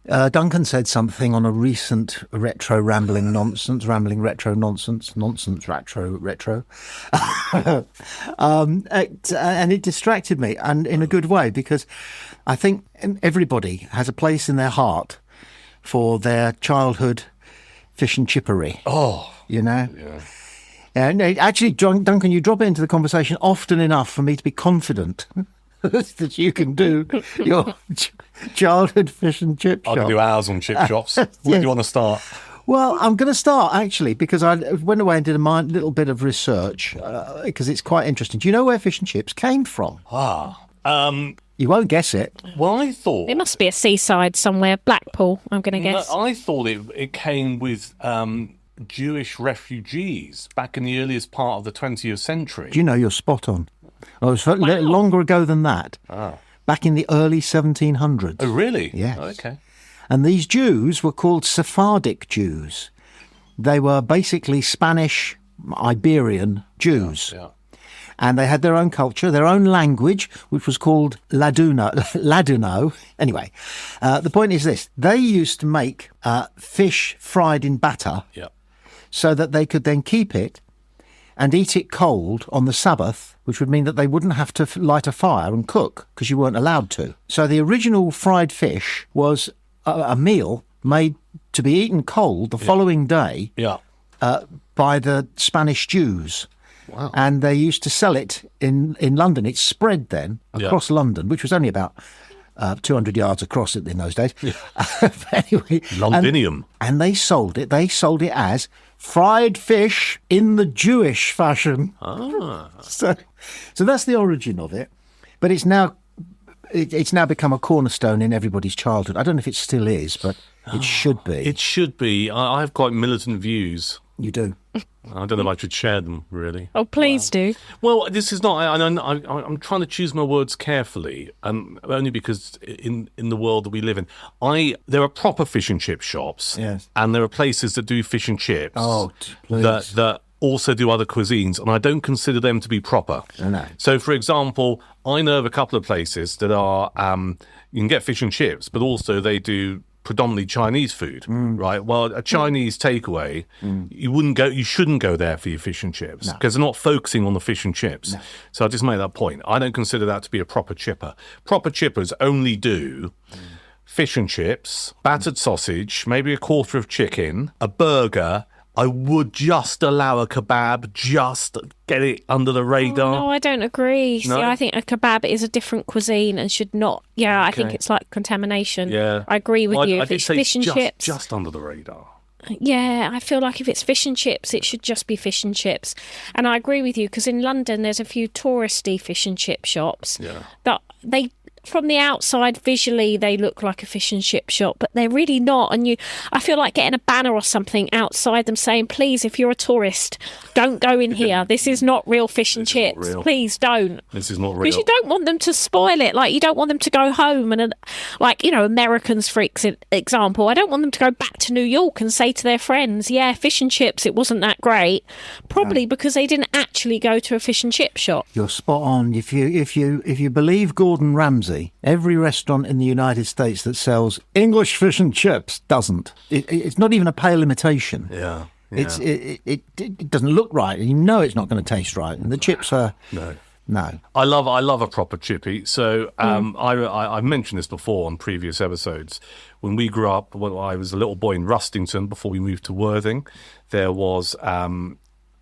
Duncan said something on a recent rambling retro nonsense, and it distracted me, and in a good way, because I think everybody has a place in their heart for their childhood fish and chippery. Oh, you know? yeah. And actually, Duncan, you drop it into the conversation often enough for me to be confident that you can do your childhood fish and chip shop. I can do hours on chip shops. Where do you want to start? Well, I'm going to start, actually, because I went away and did a little bit of research, because it's quite interesting. Do you know where fish and chips came from? You won't guess it. Well, I thought... It must be a seaside somewhere. Blackpool, I'm going to guess. I thought it came with Jewish refugees back in the earliest part of the 20th century. Do you know, you're spot on. Oh, it was longer ago than that. Back in the early 1700s. Oh, really? Yes. Oh, okay. And these Jews were called Sephardic Jews. They were basically Spanish, Iberian Jews. Yeah. And they had their own culture, their own language, which was called Ladino. Anyway, the point is this. They used to make fish fried in batter so that they could then keep it and eat it cold on the Sabbath, which would mean that they wouldn't have to light a fire and cook because you weren't allowed to. So the original fried fish was a meal made to be eaten cold the following day by the Spanish Jews. Wow. And they used to sell it in London. It spread then across London, which was only about 200 yards across in those days. But anyway, Londinium. And they sold it. They sold it as fried fish in the Jewish fashion. So that's the origin of it. But it's now become a cornerstone in everybody's childhood. I don't know if it still is, but it should be. It should be. I have quite militant views. You do. I don't know if I should share them, really. Oh, please do. Well, this is not... I'm trying to choose my words carefully, only because in the world that we live in, there are proper fish and chip shops, and there are places that do fish and chips that also do other cuisines, and I don't consider them to be proper. No. So, for example, I know of a couple of places that are... you can get fish and chips, but also they do predominantly Chinese food, right? Well, a Chinese takeaway, you shouldn't go there for your fish and chips because they're not focusing on the fish and chips. No. So I just made that point. I don't consider that to be a proper chipper. Proper chippers only do fish and chips, battered sausage, maybe a quarter of chicken, a burger. I would just allow a kebab, just get it under the radar. Oh, no, I don't agree. No? See, I think a kebab is a different cuisine and should not... Yeah, I think it's like contamination. Yeah. I agree with you. I if did it's say fish and chips... just under the radar. Yeah, I feel like if it's fish and chips, it should just be fish and chips. And I agree with you, because in London, there's a few touristy fish and chip shops that they... From the outside, visually, they look like a fish and chip shop, but they're really not. And I feel like getting a banner or something outside them saying, please, if you're a tourist, don't go in here. This is not real fish and chips. Please don't. This is not real. Because you don't want them to spoil it. Like, you don't want them to go home and, Americans, for example, I don't want them to go back to New York and say to their friends, yeah, fish and chips, it wasn't that great. Probably because they didn't actually go to a fish and chip shop. You're spot on. If you believe Gordon Ramsay, every restaurant in the United States that sells English fish and chips doesn't. It's not even a pale imitation. Yeah. It doesn't look right, and you know it's not going to taste right. And the chips are no. I love a proper chippy. So I've mentioned this before on previous episodes. When we grew up, when I was a little boy in Rustington before we moved to Worthing, there was.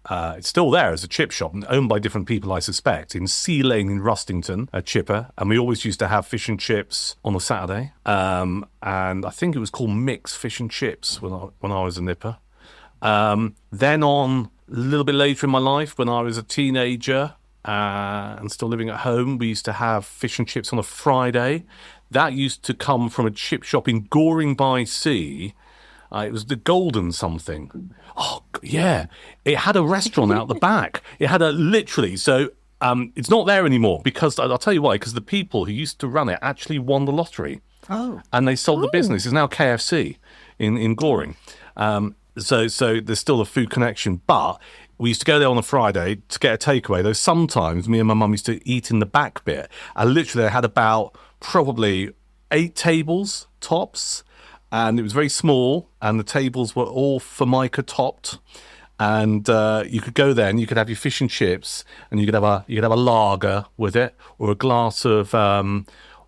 It's still there as a chip shop, owned by different people, I suspect, in Sea Lane in Rustington, a chipper. And we always used to have fish and chips on a Saturday. And I think it was called Mix Fish and Chips when I was a nipper. Then on a little bit later in my life, when I was a teenager and still living at home, we used to have fish and chips on a Friday. That used to come from a chip shop in Goring by Sea. It was the Golden something. Oh, yeah. It had a restaurant out the back. It had literally, so it's not there anymore because, I'll tell you why, because the people who used to run it actually won the lottery. Oh. And they sold the business. It's now KFC in Goring. So there's still a food connection. But we used to go there on a Friday to get a takeaway, though sometimes me and my mum used to eat in the back bit. And literally they had about probably 8 tables, tops. and it was very small, and the tables were all Formica topped. And you could go there and you could have your fish and chips, and you could have a lager with it, or a glass of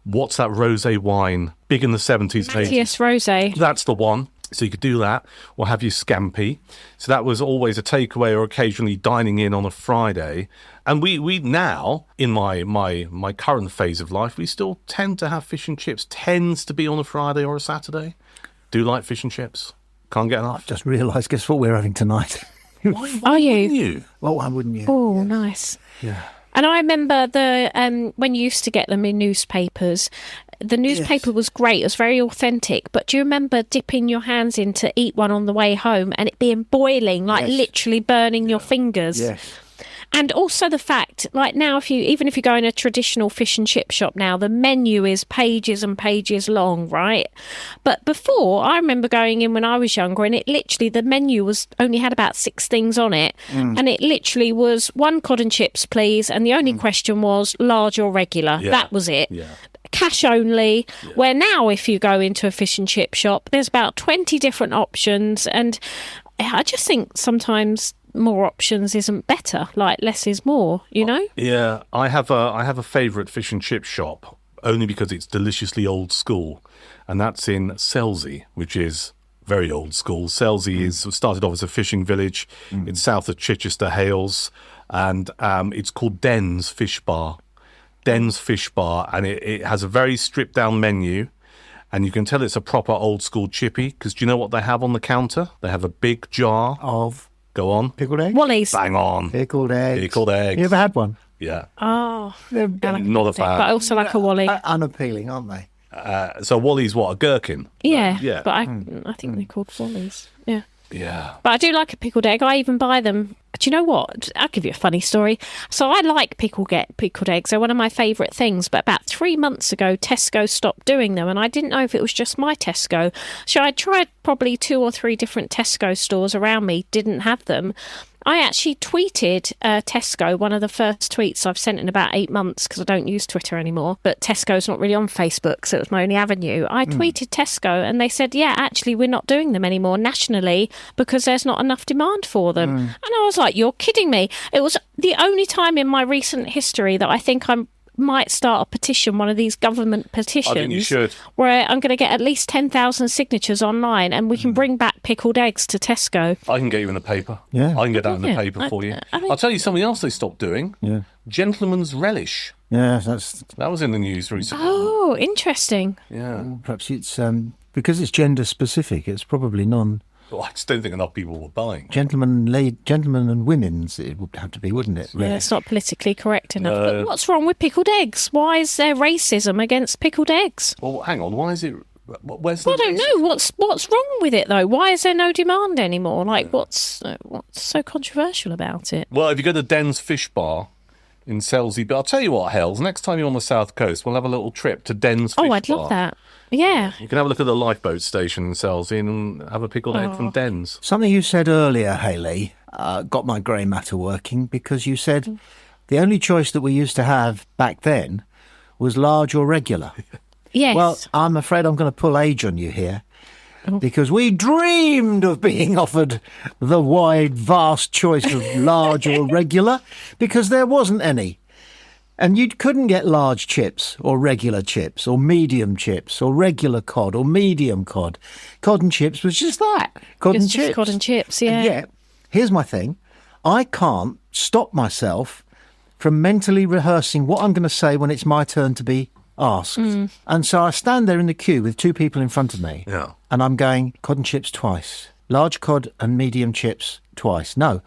what's that rosé wine? Big in the 70s. Matthias Rosé. That's the one. So you could do that, or have your scampi. So that was always a takeaway, or occasionally dining in on a Friday. And we now, in my current phase of life, we still tend to have fish and chips. Tends to be on a Friday or a Saturday. Do like fish and chips. Can't get enough. Just realised, guess what we're having tonight? Why Are you? wouldn't you? Well, why wouldn't you? Oh, nice. Yeah. And I remember when you used to get them in newspapers, the newspaper was great. It was very authentic. But do you remember dipping your hands in to eat one on the way home and it being boiling, like literally burning your fingers? Yes. And also the fact, like now, even if you go in a traditional fish and chip shop now, the menu is pages and pages long, right? But before, I remember going in when I was younger, and it literally, the menu only had about 6 things on it, and it literally was 1 cod and chips, please, and the only question was large or regular. Yeah. That was it. Yeah. Cash only. Where now, if you go into a fish and chip shop, there's about 20 different options, and I just think sometimes more options isn't better. Like less is more, you know? Yeah, I have a favourite fish and chip shop, only because it's deliciously old school, and that's in Selsey, which is very old school. Selsey is started off as a fishing village. It's south of Chichester, Hales, and it's called Den's Fish Bar. Den's Fish Bar, and it has a very stripped down menu. And you can tell it's a proper old school chippy, because do you know what they have on the counter? They have a big jar Of Go on. pickled eggs? Wally's. Bang on. Pickled eggs. Pickled eggs. You ever had one? Yeah. Oh, They're Not a but I fan. also like a Wally. unappealing, aren't they? So Wally's what? A gherkin? Yeah, yeah. but I think they're called Wallies. Yeah. Yeah. But I do like a pickled egg. I even buy them. Do you know what? I'll give you a funny story. So I like pickled eggs. They're one of my favourite things. But about 3 months ago, Tesco stopped doing them. And I didn't know if it was just my Tesco. So I tried probably 2 or 3 different Tesco stores around me, didn't have them. I actually tweeted Tesco, one of the first tweets I've sent in about 8 months, because I don't use Twitter anymore. But Tesco's not really on Facebook, so it was my only avenue. I tweeted Tesco and they said, yeah, actually, we're not doing them anymore nationally because there's not enough demand for them. And I was like, you're kidding me. It was the only time in my recent history that I think I might start a petition, one of these government petitions, I think you should. where I'm going to get at least 10,000 signatures online and we can bring back pickled eggs to Tesco. I can get you in the paper. Yeah. I can get that in the Yeah. paper for you. I mean- I'll tell you something else they stopped doing. Yeah. Gentleman's relish. Yeah, that's That was in the news recently. Oh, interesting. Yeah. perhaps it's because it's gender specific. It's probably Well, I just don't think enough people were buying. gentlemen and women's. It would have to be, wouldn't it? Yeah, it's not politically correct enough. No. But what's wrong with pickled eggs? Why is there racism against pickled eggs? Well, hang on. Why is it? Where's the? I don't know. What's wrong with it though? Why is there no demand anymore? Like, what's so controversial about it? Well, if you go to Den's Fish Bar in Selsey, but I'll tell you what, Hells. Next time you're on the south coast, we'll have a little trip to Den's Fish Oh, Bar. I'd love that. Yeah. You can have a look at the lifeboat station in Selsey and have a pickled egg from Den's. Something you said earlier, Hayley, got my grey matter working, because you said the only choice that we used to have back then was large or regular. Yes. Well, I'm afraid I'm going to pull age on you here, because we dreamed of being offered the wide, vast choice of large or regular, because there wasn't any. And you couldn't get large chips or regular chips or medium chips or regular cod or medium cod. Cod and chips was just that. Cod It's and just chips. cod and chips, yeah. And yet, here's my thing. I can't stop myself from mentally rehearsing what I'm going to say when it's my turn to be asked. And so I stand there in the queue with 2 people in front of me. Yeah. And I'm going, cod and chips twice. Large cod and medium chips twice. No,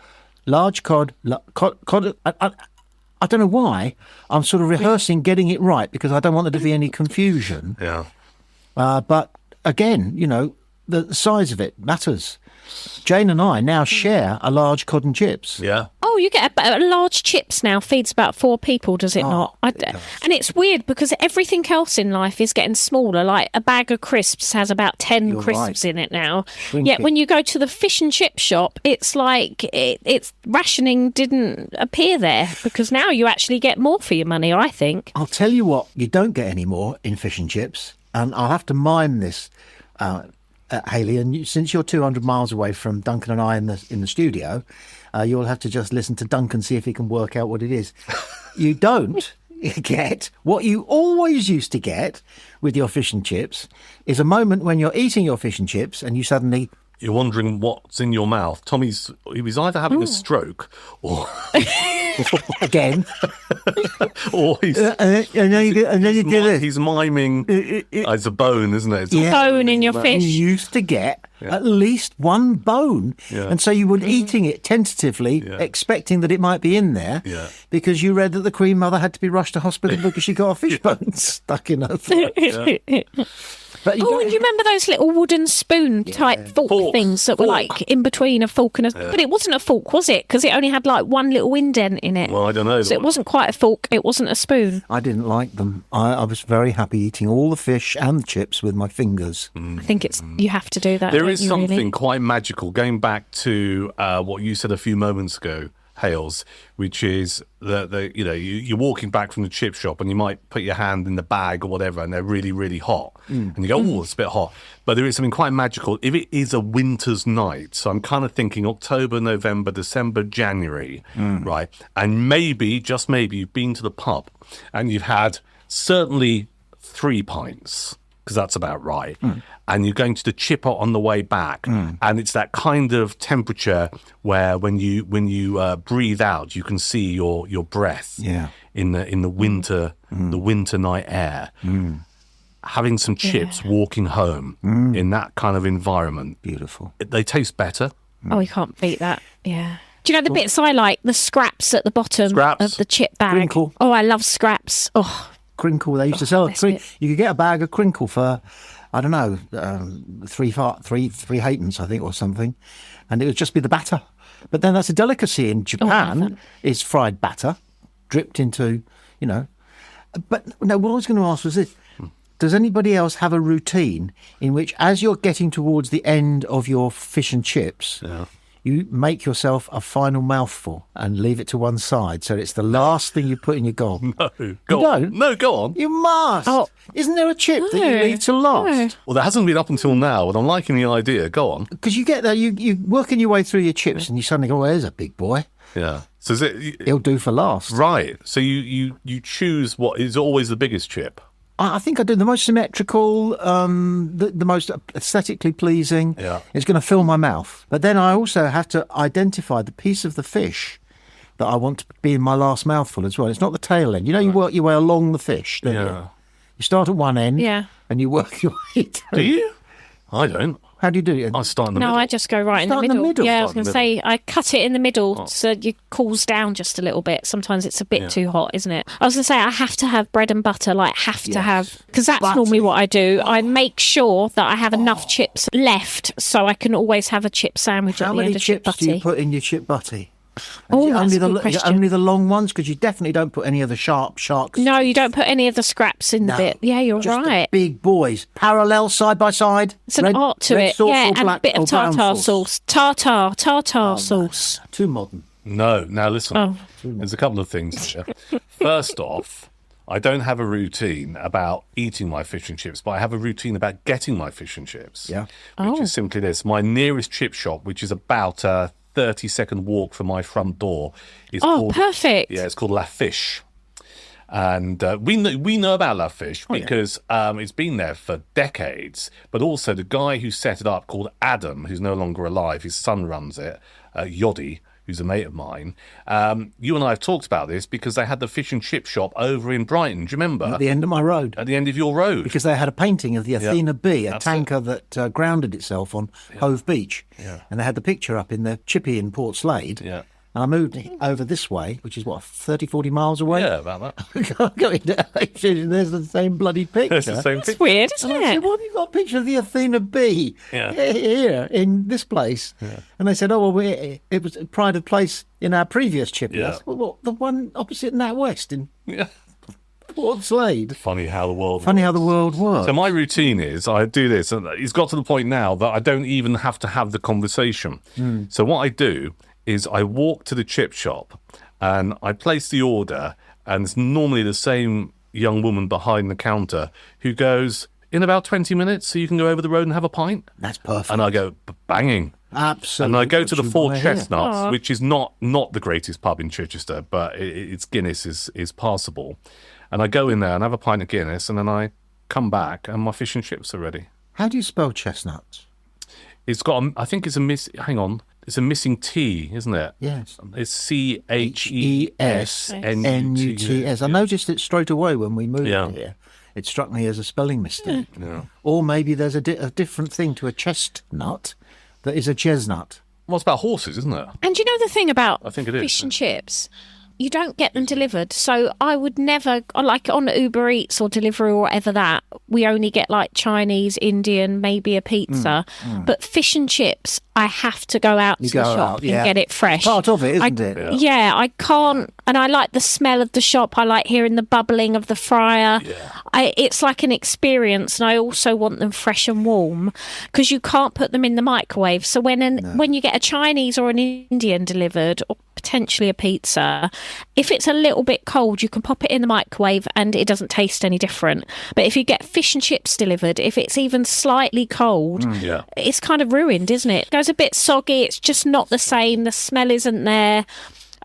large cod, cod. I don't know why. I'm sort of rehearsing getting it right because I don't want there to be any confusion. Yeah. But again, you know, the size of it matters. Jane and I now share a large cod and chips. Yeah. Oh, you get a large chips now feeds about 4 people, does it not? And it's weird because everything else in life is getting smaller. Like a bag of crisps has about 10 You're crisps right. in it now. Shrinking. Yet when you go to the fish and chip shop, it's like it's rationing didn't appear there because now you actually get more for your money, I think. I'll tell you what, you don't get any more in fish and chips, and I'll have to mime this Hayley, and since you're 200 miles away from Duncan and I in the studio, you'll have to just listen to Duncan, see if he can work out what it is. You don't get what you always used to get with your fish and chips is a moment when you're eating your fish and chips and you suddenly... You're wondering what's in your mouth. He was either having a stroke or... Again. or he's... and then you do this. He's miming... it's a bone, isn't it? It's a bone in your fish. You used to get at least one bone. Yeah. And so you were eating it tentatively, expecting that it might be in there, because you read that the Queen Mother had to be rushed to hospital because she got a fish bone stuck in her throat. But and you remember those little wooden spoon type fork things that were like in between a fork and a... But it wasn't a fork, was it? Because it only had like one little indent in it. Well, I don't know. So it wasn't quite a fork. It wasn't a spoon. I didn't like them. I was very happy eating all the fish and the chips with my fingers. I think you have to do that. There is something really? quite magical, going back to what you said a few moments ago, Hales, which is that you're walking back from the chip shop and you might put your hand in the bag or whatever and they're really, really hot. And you go, oh, it's a bit hot. But there is something quite magical. If it is a winter's night, so I'm kind of thinking October, November, December, January, right? And maybe, just maybe, you've been to the pub and you've had certainly 3 pints, because that's about right. And you're going to the chipper on the way back, and it's that kind of temperature where when you breathe out, you can see your breath in the winter the winter night air. Having some chips, walking home in that kind of environment, beautiful. They taste better. Oh, you can't beat that. Yeah. Do you know the bits I like? The scraps at the bottom of the chip bag. Crinkle. Oh, I love scraps. Oh. Crinkle. They used to sell you could get a bag of crinkle for, I don't know, three halfpence, I think, or something, and it would just be the batter. But then that's a delicacy in Japan. Is fried batter dripped into, But no, what I was going to ask was this: does anybody else have a routine in which, as you're getting towards the end of your fish and chips, you make yourself a final mouthful and leave it to one side, so it's the last thing you put in your gob? No, go on. No, go on. You must. Oh, isn't there a chip that you leave to last? Well, that hasn't been up until now, and I'm liking the idea. Go on. Because you get there, you working your way through your chips, and you suddenly go, "Oh, there's a big boy." Yeah. So he'll do for last, right? So you choose what is always the biggest chip. I think I do the most symmetrical, the most aesthetically pleasing. Yeah. It's going to fill my mouth. But then I also have to identify the piece of the fish that I want to be in my last mouthful as well. It's not the tail end. You work your way along the fish, don't you? You start at one end and you work your way through. Do you? I don't. How do you do it? I start in the middle. No, I just go right in the middle. Yeah, I was going to say, I cut it in the middle so it cools down just a little bit. Sometimes it's a bit too hot, isn't it? I was going to say, I have to have bread and butter, to have, because that's normally what I do. I make sure that I have enough chips left so I can always have a chip sandwich at the end of chip butty. How many chips do you put in your chip butty? Oh, that's a good question. Only the long ones, because you definitely don't put any of the sharks. No, you don't put any of the scraps in the bit. Yeah, you're just right. The big boys, parallel side by side. It's an art to it. Yeah, and a bit of tartar sauce. Tartar sauce. Too modern. No, now listen. There's a couple of things here. First off, I don't have a routine about eating my fish and chips, but I have a routine about getting my fish and chips. Yeah. Which is simply this. My nearest chip shop, which is about 30-second walk from my front door, is called, perfect. Yeah, it's called La Fiche. And we know about La Fiche because it's been there for decades. But also the guy who set it up, called Adam, who's no longer alive, his son runs it, Yoddy, who's a mate of mine. You and I have talked about this because they had the fish and chip shop over in Brighton. Do you remember? At the end of my road. At the end of your road. Because they had a painting of the Athena B, a tanker that grounded itself on Hove Beach. Yeah. And they had the picture up in the chippy in Port Slade. Yeah. And I moved over this way, which is, 30, 40 miles away? Yeah, about that. There's the same bloody picture. It's the same picture. It's weird, isn't I said, "Why have you got a picture of the Athena B here in this place?" Yeah. And they said, "Oh, well, it was a pride of place in our previous chip." Yeah. Well, the one opposite Nat West in Port Slade. Funny how the world works. So my routine is I do this, and it's got to the point now that I don't even have to have the conversation. So what I do is I walk to the chip shop and I place the order, and it's normally the same young woman behind the counter who goes, in about 20 minutes so you can go over the road and have a pint? That's perfect. And I go, banging. Absolutely. And I go to the What you Four wanna hear. Chestnuts, which is not the greatest pub in Chichester, but its Guinness is passable. And I go in there and have a pint of Guinness, and then I come back and my fish and chips are ready. How do you spell chestnuts? It's got, I think it's it's a missing T, isn't it? Yes. It's CHESNUTS. I noticed it straight away when we moved Yeah. here. It struck me as a spelling mistake. Or maybe there's a different thing to a chestnut that is a chestnut. Well, it's about horses, isn't it? And you know the thing about I think it is. fish and chips? You don't get them delivered. So I would never, like on Uber Eats or delivery or whatever that, we only get like Chinese, Indian, maybe a pizza. But fish and chips, I have to go out to the shop and get it fresh. Part of it, isn't it? Yeah, I can't. And I like the smell of the shop. I like hearing the bubbling of the fryer. It's like an experience. And I also want them fresh and warm because you can't put them in the microwave. So when you get a Chinese or an Indian delivered, or potentially a pizza, if it's a little bit cold, you can pop it in the microwave and it doesn't taste any different. But if you get fish and chips delivered, if it's even slightly cold, it's kind of ruined, isn't it? It goes a bit soggy. It's just not the same. The smell isn't there.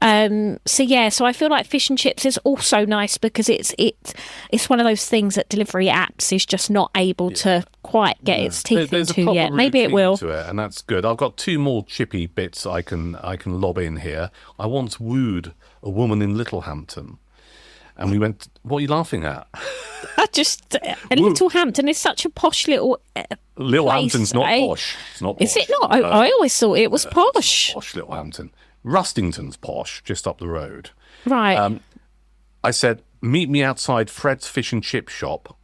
So I feel like fish and chips is also nice because it's one of those things that delivery apps is just not able to quite get its teeth into yet. Maybe it will. To it, and that's good. I've got two more chippy bits I can lob in here. I once wooed a woman in Littlehampton, and we went. What are you laughing at? Littlehampton is such a posh little. Littlehampton's not eh? posh. It's not. Posh. Is it not? I always thought it was posh. Posh Littlehampton. Rustington's posh, just up the road. Right. I said, meet me outside Fred's Fish and Chip shop,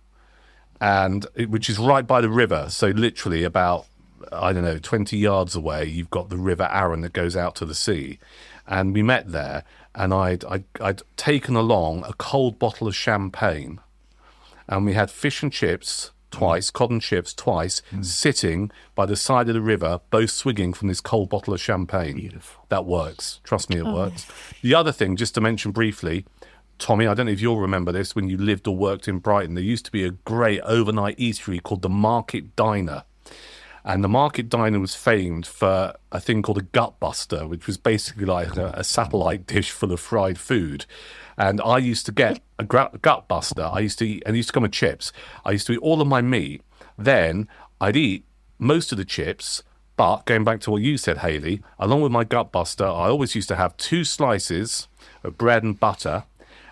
which is right by the river. So literally about, 20 yards away, you've got the River Arun that goes out to the sea. And we met there, and I'd taken along a cold bottle of champagne, and we had fish and chips twice, cod and chips twice, sitting by the side of the river, both swigging from this cold bottle of champagne. Beautiful. That works. Trust me, it works. The other thing, just to mention briefly, Tommy, I don't know if you'll remember this when you lived or worked in Brighton. There used to be a great overnight eatery called the Market Diner. And the Market Diner was famed for a thing called a gut buster, which was basically like a satellite dish full of fried food. And I used to get a gut buster. I used to eat, and it used to come with chips. I used to eat all of my meat. Then I'd eat most of the chips. But going back to what you said, Hayley, along with my gut buster, I always used to have 2 slices of bread and butter.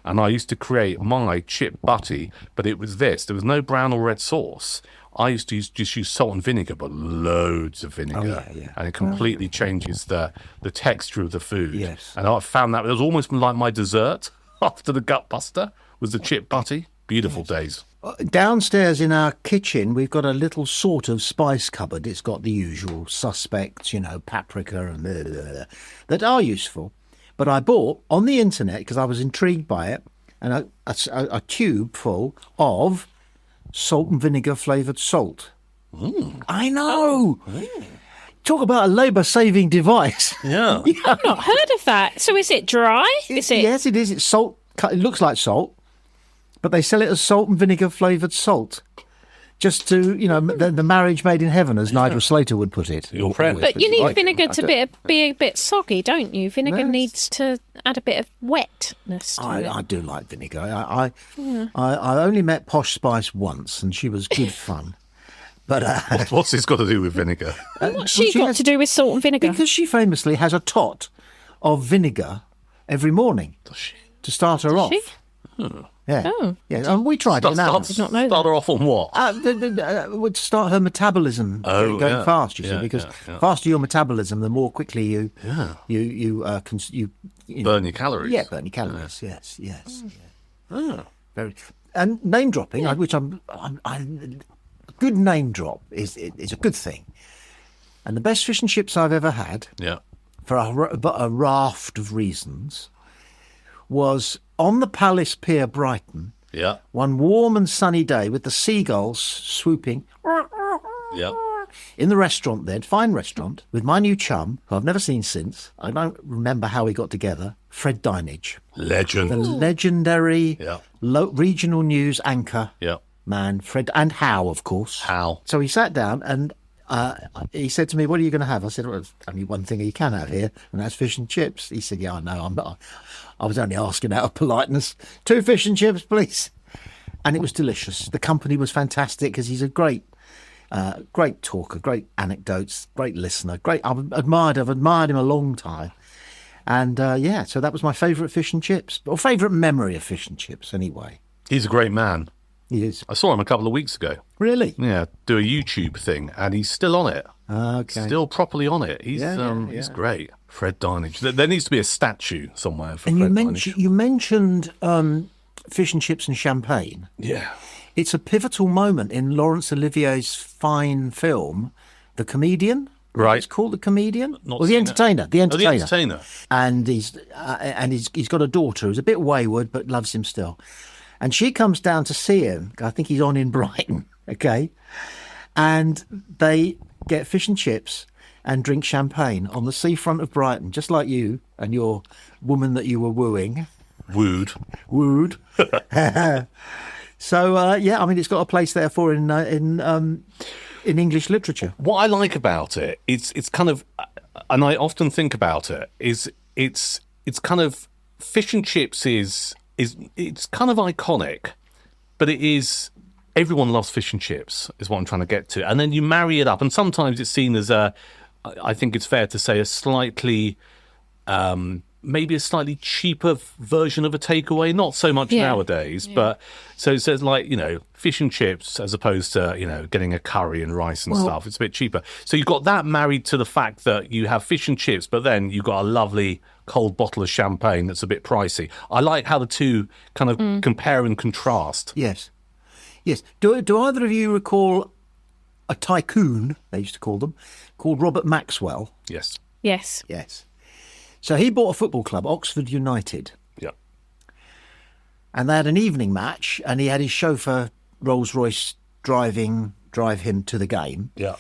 And I used to create my chip butty, but it was this. There was no brown or red sauce. I used to just use salt and vinegar, but loads of vinegar. And it completely changes the texture of the food. Yes. And I found that it was almost like my dessert after the gut buster was the chip butty. Beautiful days. Downstairs in our kitchen, we've got a little sort of spice cupboard. It's got the usual suspects, paprika and blah, blah, blah, that are useful. But I bought on the internet, because I was intrigued by it, and a tube full of salt and vinegar flavoured salt. I know. Talk about a labour-saving device. Yeah. I've not heard of that. So is it dry? Is it? Yes, it is. It's salt. It looks like salt, but they sell it as salt and vinegar flavoured salt. Just to, the marriage made in heaven, as Nigel Slater would put it. Your friend. But you need vinegar to be a bit soggy, don't you? Vinegar needs to add a bit of wetness to it. I do like vinegar. I only met Posh Spice once, and she was good fun. But what's this got to do with vinegar? What's she got to do with salt and vinegar? Because she famously has a tot of vinegar every morning. Does she? To start her off. She? Yeah. Oh. Yeah, and we tried it now. Start her off on what? Would start her metabolism going fast, you see, because faster your metabolism, the more quickly you burn your calories. Yeah, burn your calories. Yes. Very. And name dropping, which I'm good name drop is a good thing. And the best fish and chips I've ever had, for a raft of reasons, was on the Palace Pier, Brighton. Yeah. One warm and sunny day with the seagulls swooping. Yeah. In the restaurant then, fine restaurant, with my new chum, who I've never seen since. I don't remember how we got together. Fred Dinage. Legend. The legendary regional news anchor. Yeah. man, Fred, and Hal, of course. Hal. So he sat down and he said to me, "What are you going to have?" I said, "Well, there's only one thing you can have here, and that's fish and chips." He said, "Yeah, I know. I'm not. I was only asking out of politeness. 2 fish and chips, please." And it was delicious. The company was fantastic because he's a great talker, great anecdotes, great listener, I've admired him a long time. And so that was my favourite fish and chips, or favourite memory of fish and chips anyway. He's a great man. He is. I saw him a couple of weeks ago. Really? Yeah, do a YouTube thing, and he's still on it. Okay. Still properly on it. He's great. Fred Dinage. There needs to be a statue somewhere for Fred Dinage. You mentioned fish and chips and champagne. Yeah. It's a pivotal moment in Laurence Olivier's fine film, The Comedian. Right. It's called The Comedian? Not Or The seen Entertainer. it. The Entertainer. Oh, The Entertainer. And he's got a daughter who's a bit wayward but loves him still. And she comes down to see him. I think he's on in Brighton, okay? And they get fish and chips and drink champagne on the seafront of Brighton, just like you and your woman that you were wooing. Wooed. So, I mean, it's got a place, therefore, in English literature. What I like about it, it's kind of, and I often think about it, is it's kind of, fish and chips is it's kind of iconic, but it is, everyone loves fish and chips, is what I'm trying to get to. And then you marry it up, and sometimes it's seen as I think it's fair to say, a slightly, maybe a slightly cheaper version of a takeaway. Not so much nowadays, but so it's like, fish and chips as opposed to, getting a curry and rice and stuff. It's a bit cheaper. So you've got that married to the fact that you have fish and chips, but then you've got a lovely cold bottle of champagne that's a bit pricey. I like how the two kind of compare and contrast. Yes. Do either of you recall a tycoon, they used to call them, called Robert Maxwell? Yes. Yes. So he bought a football club, Oxford United. Yeah. And they had an evening match, and he had his chauffeur, Rolls-Royce, drive him to the game. Yeah.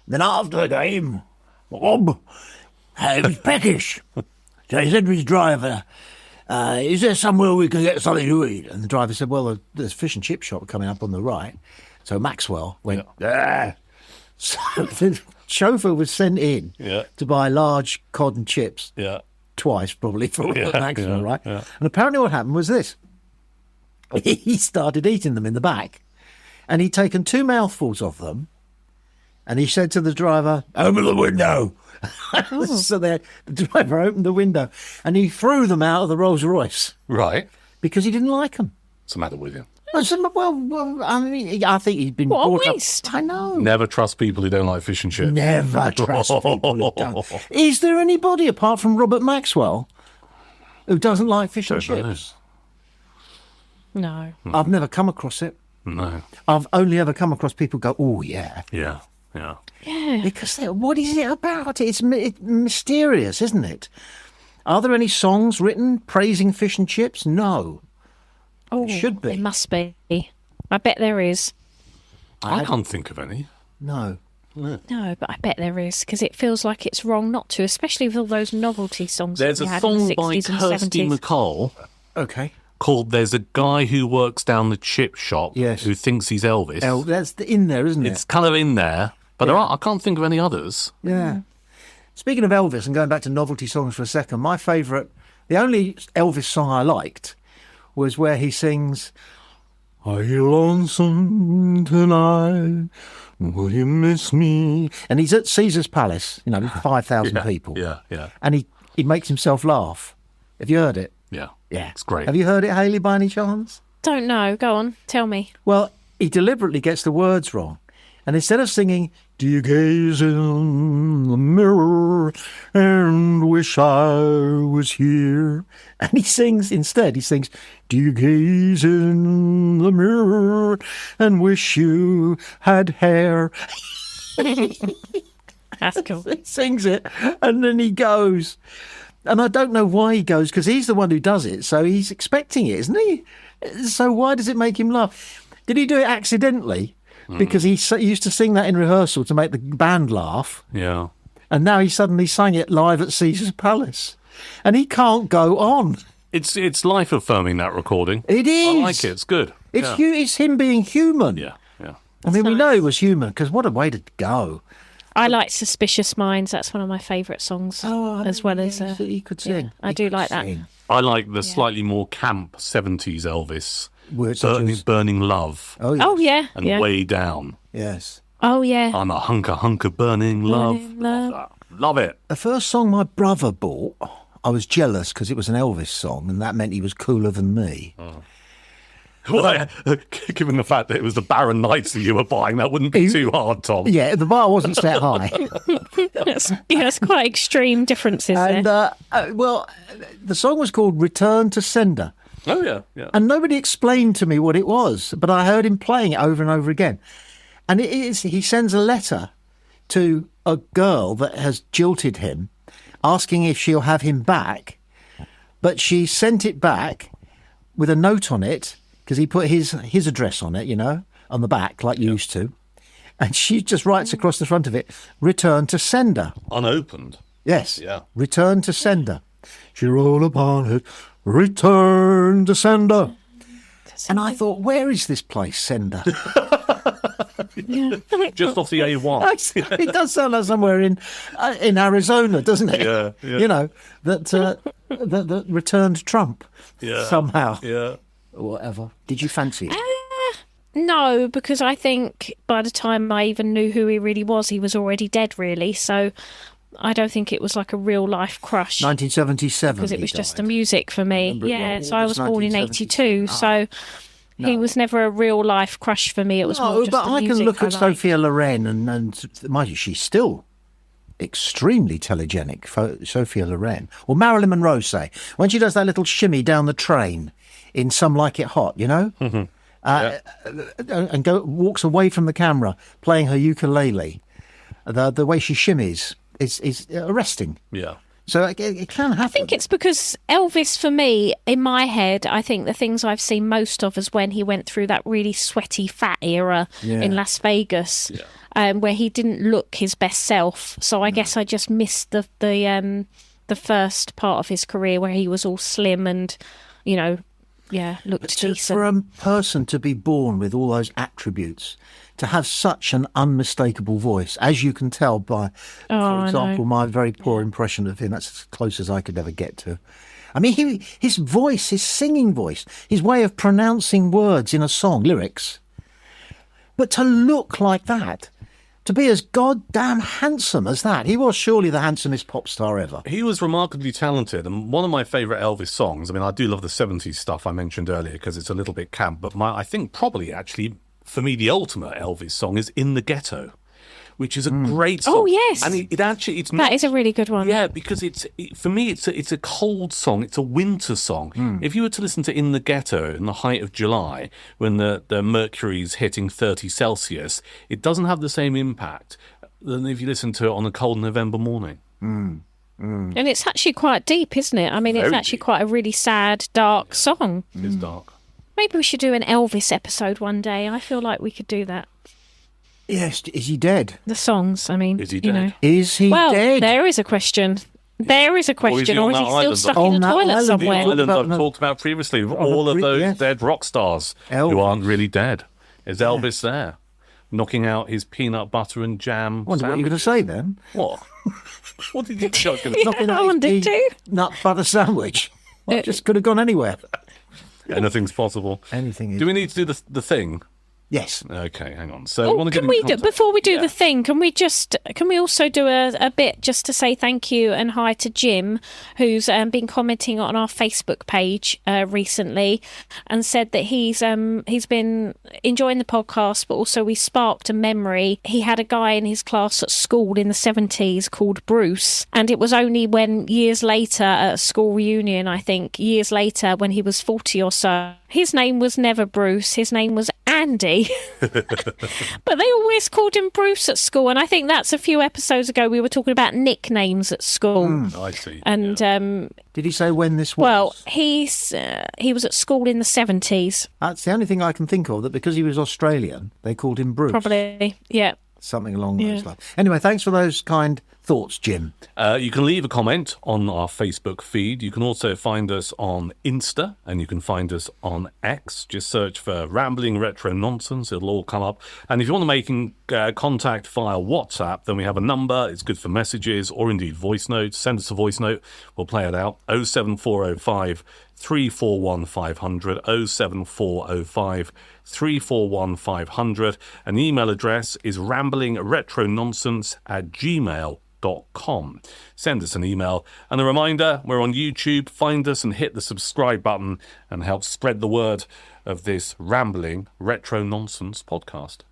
Then after the game, Bob, he was peckish. So he said to his driver, "Is there somewhere we can get something to eat?" And the driver said, "Well, there's a fish and chip shop coming up on the right." So Maxwell went, "Ah." So the chauffeur was sent in to buy large cod and chips. Yeah. Twice, probably, for Maxwell, right? Yeah. And apparently what happened was this. He started eating them in the back, and he'd taken 2 mouthfuls of them, and he said to the driver, "Open the window." So the driver opened the window, and he threw them out of the Rolls Royce Right. because he didn't like them. What's the matter with you? I said, well, I mean, I think he'd been What a brought waste. up. I know. Never trust people who don't like fish and chips. Never trust people who don't. Is there anybody apart from Robert Maxwell who doesn't like fish and Don't know. chips? No. I've never come across it. No. I've only ever come across people go, "Oh yeah," Yeah. because what is it about? It's mysterious, isn't it? Are there any songs written praising fish and chips? No. Oh, should be. It must be. I bet there is. I can't think of any. No. No, but I bet there is, because it feels like it's wrong not to, especially with all those novelty songs. There's we a had in song the by 60s and Kirsty 70s. MacColl Okay. called "There's a Guy Who Works Down the Chip Shop Yes. Who Thinks He's Elvis." That's in there, isn't it? It's kind of in there, but there are, I can't think of any others. Yeah. Speaking of Elvis, and going back to novelty songs for a second, my favourite, the only Elvis song I liked was where he sings, "Are you lonesome tonight? Will you miss me?" And he's at Caesar's Palace, with 5,000 people. Yeah. And he makes himself laugh. Have you heard it? Yeah. Yeah. It's great. Have you heard it, Hayley, by any chance? Don't know. Go on. Tell me. Well, he deliberately gets the words wrong. And instead of singing, "Do you gaze in the mirror and wish I was here?" And he sings, "Do you gaze in the mirror and wish you had hair?" That's cool. He sings it, and then he goes. And I don't know why he goes, because he's the one who does it, so he's expecting it, isn't he? So why does it make him laugh? Did he do it accidentally? Because he used to sing that in rehearsal to make the band laugh, Yeah. and now he suddenly sang it live at Caesar's Palace, and he can't go on. It's life affirming, that recording. It is. I like it. It's good. It's him being human. Yeah. I mean, we know he was human, because what a way to go. I like Suspicious Minds. That's one of my favourite songs, as well as... he could sing. I do like that. I like the slightly more camp 70s Elvis. Burning Love. Oh, yes. Oh, yeah. And Way Down. Yes. Oh, yeah. I'm a hunker burning love. Love it. The first song my brother bought, I was jealous because it was an Elvis song, and that meant he was cooler than me. Well, given the fact that it was the Baron Knights that you were buying, that wouldn't be too hard, Tom. Yeah, the bar wasn't set high. That's quite extreme differences there. Well, the song was called Return to Sender. Oh, yeah. And nobody explained to me what it was, but I heard him playing it over and over again. And it is, he sends a letter to a girl that has jilted him, asking if she'll have him back. But she sent it back with a note on it, because he put his address on it, on the back, like you used to. And she just writes across the front of it, Return to Sender. Unopened. Yes. Yeah. Return to Sender. She wrote upon it, Return to Sender. And I thought, where is this place, Sender? Just off the A1. It does sound like somewhere in Arizona, doesn't it? Yeah. That returned Trump somehow. Yeah. Whatever. Did you fancy it? No, because I think by the time I even knew who he really was, he was already dead, really. So I don't think it was like a real life crush. 1977. Because it was just the music for me. Remember, so I was born in 82. So he was never a real life crush for me. It was more just but the I music can look at like. Sophia Loren and mind you, she's still extremely telegenic, Sophia Loren. Or Marilyn Monroe, say, when she does that little shimmy down the train in Some Like It Hot, Mm-hmm. And walks away from the camera playing her ukulele. The way she shimmies is arresting. Yeah. So it can happen. I think it's because Elvis, for me, in my head, I think the things I've seen most of is when he went through that really sweaty fat era in Las Vegas, where he didn't look his best self. So I guess I just missed the first part of his career where he was all slim and, looked decent. For a person to be born with all those attributes, to have such an unmistakable voice, as you can tell by, for example, my very poor impression of him, that's as close as I could ever get to. I mean, his voice, his singing voice, his way of pronouncing words in a song, lyrics. But to look like that, to be as goddamn handsome as that, he was surely the handsomest pop star ever. He was remarkably talented, and one of my favourite Elvis songs, I mean, I do love the 70s stuff I mentioned earlier because it's a little bit camp, but I think probably actually, for me, the ultimate Elvis song is In the Ghetto, which is a great song. Oh, yes. And that is a really good one. Yeah, because for me, it's a cold song. It's a winter song. If you were to listen to In the Ghetto in the height of July, when the mercury's hitting 30 Celsius, it doesn't have the same impact than if you listen to it on a cold November morning. And it's actually quite deep, isn't it? I mean, it's actually quite a really sad, dark song. It's dark. Maybe we should do an Elvis episode one day. I feel like we could do that. Yes, is he dead? The songs, I mean. Is he dead? Is he dead? There is a question. There is a question. Or is he still stuck on in a that toilet island? somewhere? The island I've talked about previously, all of those dead rock stars who aren't really dead. Is Elvis there, knocking out his peanut butter and jam What are you going to say then? What? What did you think I was going to say? Knocking out I wanted his to. nut butter sandwich. Well, just could have gone anywhere. Anything's possible. Anything is. Do we need to do the thing? Yes. Okay, hang on. So, Before we do the thing, can we also do a bit just to say thank you and hi to Jim, who's been commenting on our Facebook page recently, and said that he's been enjoying the podcast, but also we sparked a memory. He had a guy in his class at school in the 70s called Bruce, and it was only when years later at a school reunion, I think years later when he was 40 or so, his name was never Bruce, his name was Andy. But they always called him Bruce at school, and I think that's a few episodes ago we were talking about nicknames at school. I see. And did he say when this was? well, he was at school in the 70s. That's the only thing I can think of, that because he was Australian, they called him Bruce. Probably, yeah. Something along those lines. Anyway, thanks for those kind thoughts, Jim? You can leave a comment on our Facebook feed. You can also find us on Insta, and you can find us on X. Just search for Rambling Retro Nonsense. It'll all come up. And if you want to make contact via WhatsApp, then we have a number. It's good for messages or indeed voice notes. Send us a voice note. We'll play it out. 07405 341 500, 07405 341 500. And the email address is ramblingretrononsense@gmail.com. Send us an email. And a reminder, we're on YouTube. Find us and hit the subscribe button and help spread the word of this Rambling Retro Nonsense podcast.